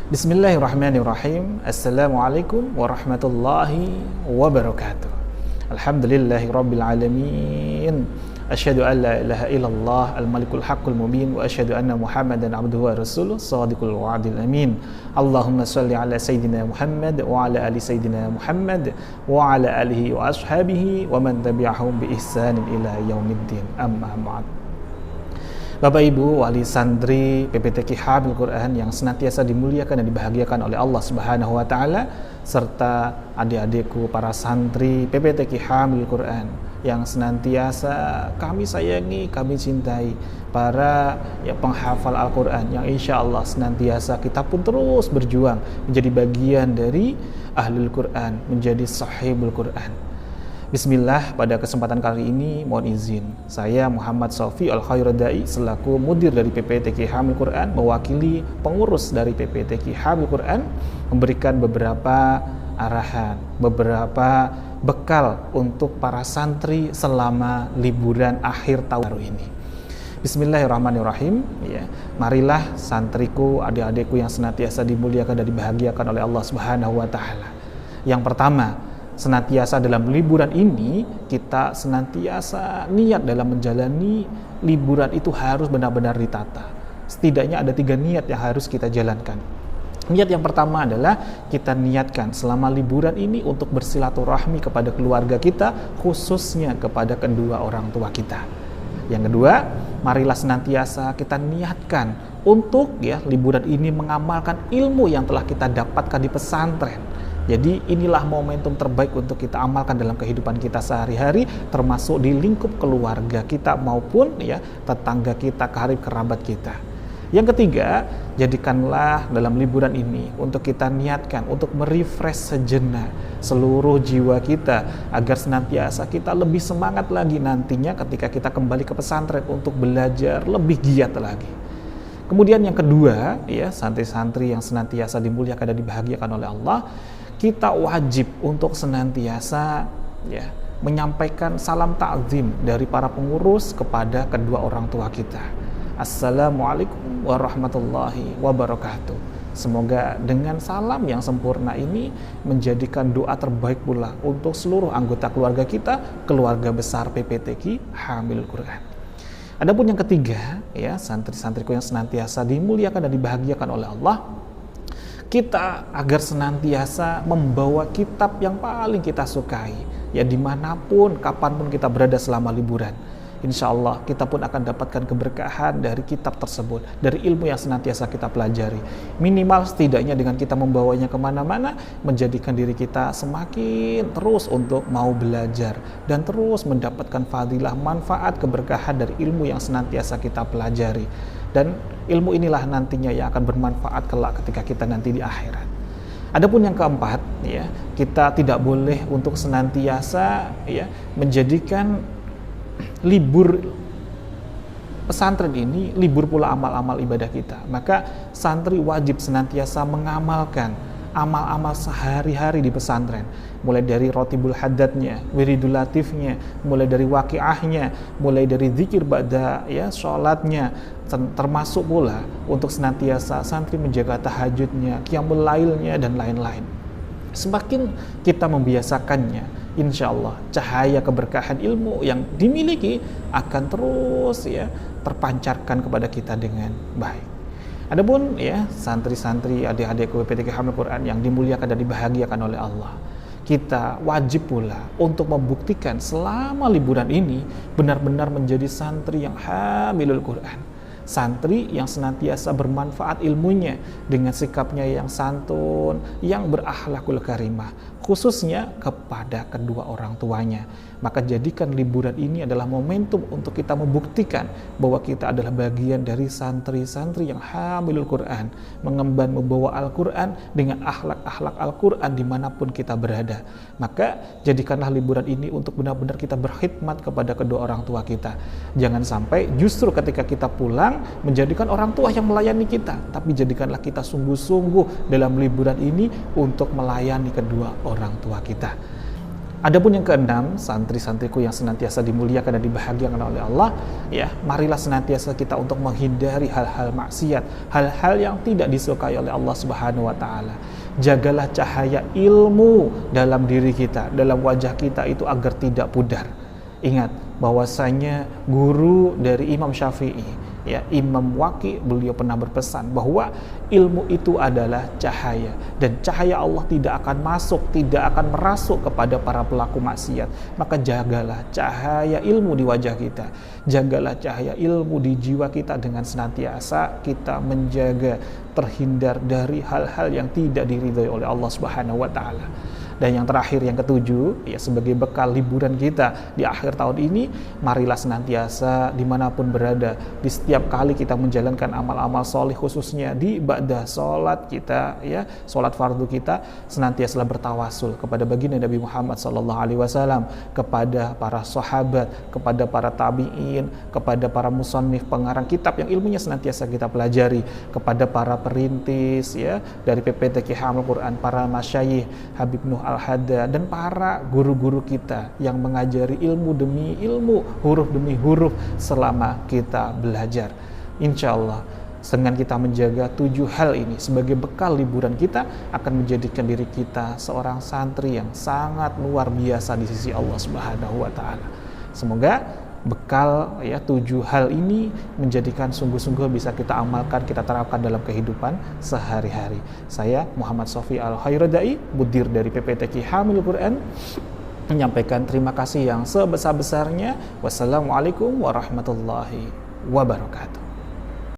Bismillahirrahmanirrahim. Assalamualaikum warahmatullahi wabarakatuh. Alhamdulillahirabbil alamin. Asyhadu an la ilaha illallah al-malikul haqqul mubin wa asyhadu anna Muhammadan abduhu wa rasuluh shadiqul wa'dil amin. Allahumma shalli ala sayidina Muhammad wa ala ali sayidina Muhammad wa ala alihi wa ashabihi wa man tabi'ahum bi ihsanin ila yaumiddin. Amma ba'd. Bapak Ibu wali santri PPTQ Hamil Quran yang senantiasa dimuliakan dan dibahagiakan oleh Allah Subhanahu wa taala, serta adik-adikku para santri PPTQ Hamil Quran yang senantiasa kami sayangi, kami cintai, para penghafal Al-Quran yang insya Allah senantiasa kita pun terus berjuang menjadi bagian dari Ahlul Quran, menjadi sahibul Quran. Bismillah, pada kesempatan kali ini mohon izin saya Muhammad Sofi Al-Khairadai selaku mudir dari PPTQ Hamil Quran, mewakili pengurus dari PPTQ Hamil Quran, memberikan beberapa arahan, beberapa bekal untuk para santri selama liburan akhir tahun baru ini. Bismillahirrahmanirrahim. Ya, marilah santriku, adik-adikku yang senantiasa dimuliakan dan dibahagiakan oleh Allah Subhanahu wa taala. Yang pertama, senantiasa dalam liburan ini kita senantiasa niat dalam menjalani liburan itu harus benar-benar ditata. Setidaknya ada 3 niat yang harus kita jalankan. Niat yang pertama adalah kita niatkan selama liburan ini untuk bersilaturahmi kepada keluarga kita, khususnya kepada kedua orang tua kita. Yang kedua, marilah senantiasa kita niatkan untuk liburan ini mengamalkan ilmu yang telah kita dapatkan di pesantren. Jadi inilah momentum terbaik untuk kita amalkan dalam kehidupan kita sehari-hari, termasuk di lingkup keluarga kita maupun tetangga kita, karib kerabat kita. Yang ketiga, jadikanlah dalam liburan ini untuk kita niatkan untuk merefresh sejenak seluruh jiwa kita agar senantiasa kita lebih semangat lagi nantinya ketika kita kembali ke pesantren untuk belajar lebih giat lagi. Kemudian yang kedua, santri-santri yang senantiasa dimuliakan dan dibahagiakan oleh Allah, kita wajib untuk senantiasa menyampaikan salam ta'zim dari para pengurus kepada kedua orang tua kita. Assalamualaikum warahmatullahi wabarakatuh. Semoga dengan salam yang sempurna ini menjadikan doa terbaik pula untuk seluruh anggota keluarga kita, keluarga besar PPTQ Hamil Quran. Adapun yang ketiga, santri-santriku yang senantiasa dimuliakan dan dibahagiakan oleh Allah, kita agar senantiasa membawa kitab yang paling kita sukai, dimanapun, kapanpun kita berada selama liburan. Insya Allah kita pun akan dapatkan keberkahan dari kitab tersebut, dari ilmu yang senantiasa kita pelajari. Minimal setidaknya dengan kita membawanya kemana-mana, menjadikan diri kita semakin terus untuk mau belajar dan terus mendapatkan fadilah, manfaat, keberkahan dari ilmu yang senantiasa kita pelajari. Dan ilmu inilah nantinya yang akan bermanfaat kelak ketika kita nanti di akhirat. Adapun yang keempat, kita tidak boleh untuk senantiasa menjadikan libur pesantren ini libur pula amal-amal ibadah kita. Maka santri wajib senantiasa mengamalkan amal-amal sehari-hari di pesantren, mulai dari rotibul hadatnya, wiridul latifnya, mulai dari waqiahnya, mulai dari zikir ba'da sholatnya, termasuk pula untuk senantiasa santri menjaga tahajudnya, qiyamul lailnya, dan lain-lain. Semakin kita membiasakannya, insya Allah cahaya keberkahan ilmu yang dimiliki akan terus terpancarkan kepada kita dengan baik. Adapun santri-santri adik-adikku PPTQ Hamil Quran yang dimuliakan dan dibahagiakan oleh Allah, kita wajib pula untuk membuktikan selama liburan ini benar-benar menjadi santri yang hamilul Quran, santri yang senantiasa bermanfaat ilmunya dengan sikapnya yang santun, yang berakhlakul karimah, khususnya kepada kedua orang tuanya. Maka jadikan liburan ini adalah momentum untuk kita membuktikan bahwa kita adalah bagian dari santri-santri yang hamilul Quran, mengemban membawa Al-Quran dengan akhlak-akhlak Al-Quran dimanapun kita berada. Maka jadikanlah liburan ini untuk benar-benar kita berkhidmat kepada kedua orang tua kita. Jangan sampai justru ketika kita pulang menjadikan orang tua yang melayani kita, tapi jadikanlah kita sungguh-sungguh dalam liburan ini untuk melayani kedua orang tua kita. Adapun yang keenam, santri-santriku yang senantiasa dimuliakan dan dibahagiakan oleh Allah, ya, marilah senantiasa kita untuk menghindari hal-hal maksiat, hal-hal yang tidak disukai oleh Allah Subhanahu wa taala. Jagalah cahaya ilmu dalam diri kita, dalam wajah kita itu agar tidak pudar. Ingat bahwasanya guru dari Imam Syafi'i, ya, Imam Waqi, beliau pernah berpesan bahwa ilmu itu adalah cahaya, dan cahaya Allah tidak akan masuk, tidak akan merasuk kepada para pelaku maksiat. Maka jagalah cahaya ilmu di wajah kita, jagalah cahaya ilmu di jiwa kita dengan senantiasa kita menjaga terhindar dari hal-hal yang tidak diridhai oleh Allah Subhanahu wa taala. Dan yang terakhir, yang ketujuh, ya, sebagai bekal liburan kita di akhir tahun ini, marilah senantiasa dimanapun berada, di setiap kali kita menjalankan amal-amal soleh, khususnya di ba'da sholat kita, ya, sholat fardu kita, senantiasa bertawasul kepada baginda Nabi Muhammad SAW, kepada para sahabat, kepada para tabi'in, kepada para musannif, pengarang kitab yang ilmunya senantiasa kita pelajari, kepada para perintis, ya, dari PPTQ Hamil Quran, para masyayikh, Habib Nuh Al-Hada, dan para guru-guru kita yang mengajari ilmu demi ilmu, huruf demi huruf selama kita belajar. Insya Allah dengan kita menjaga 7 hal ini sebagai bekal liburan kita, akan menjadikan diri kita seorang santri yang sangat luar biasa di sisi Allah Subhanahu wa taala. Semoga bekal, ya, 7 hal ini menjadikan sungguh-sungguh bisa kita amalkan, kita terapkan dalam kehidupan sehari-hari. Saya Muhammad Sofi Al-Khairadai, mudir dari PPTQ Hamil Quran, menyampaikan terima kasih yang sebesar-besarnya. Wassalamualaikum warahmatullahi wabarakatuh.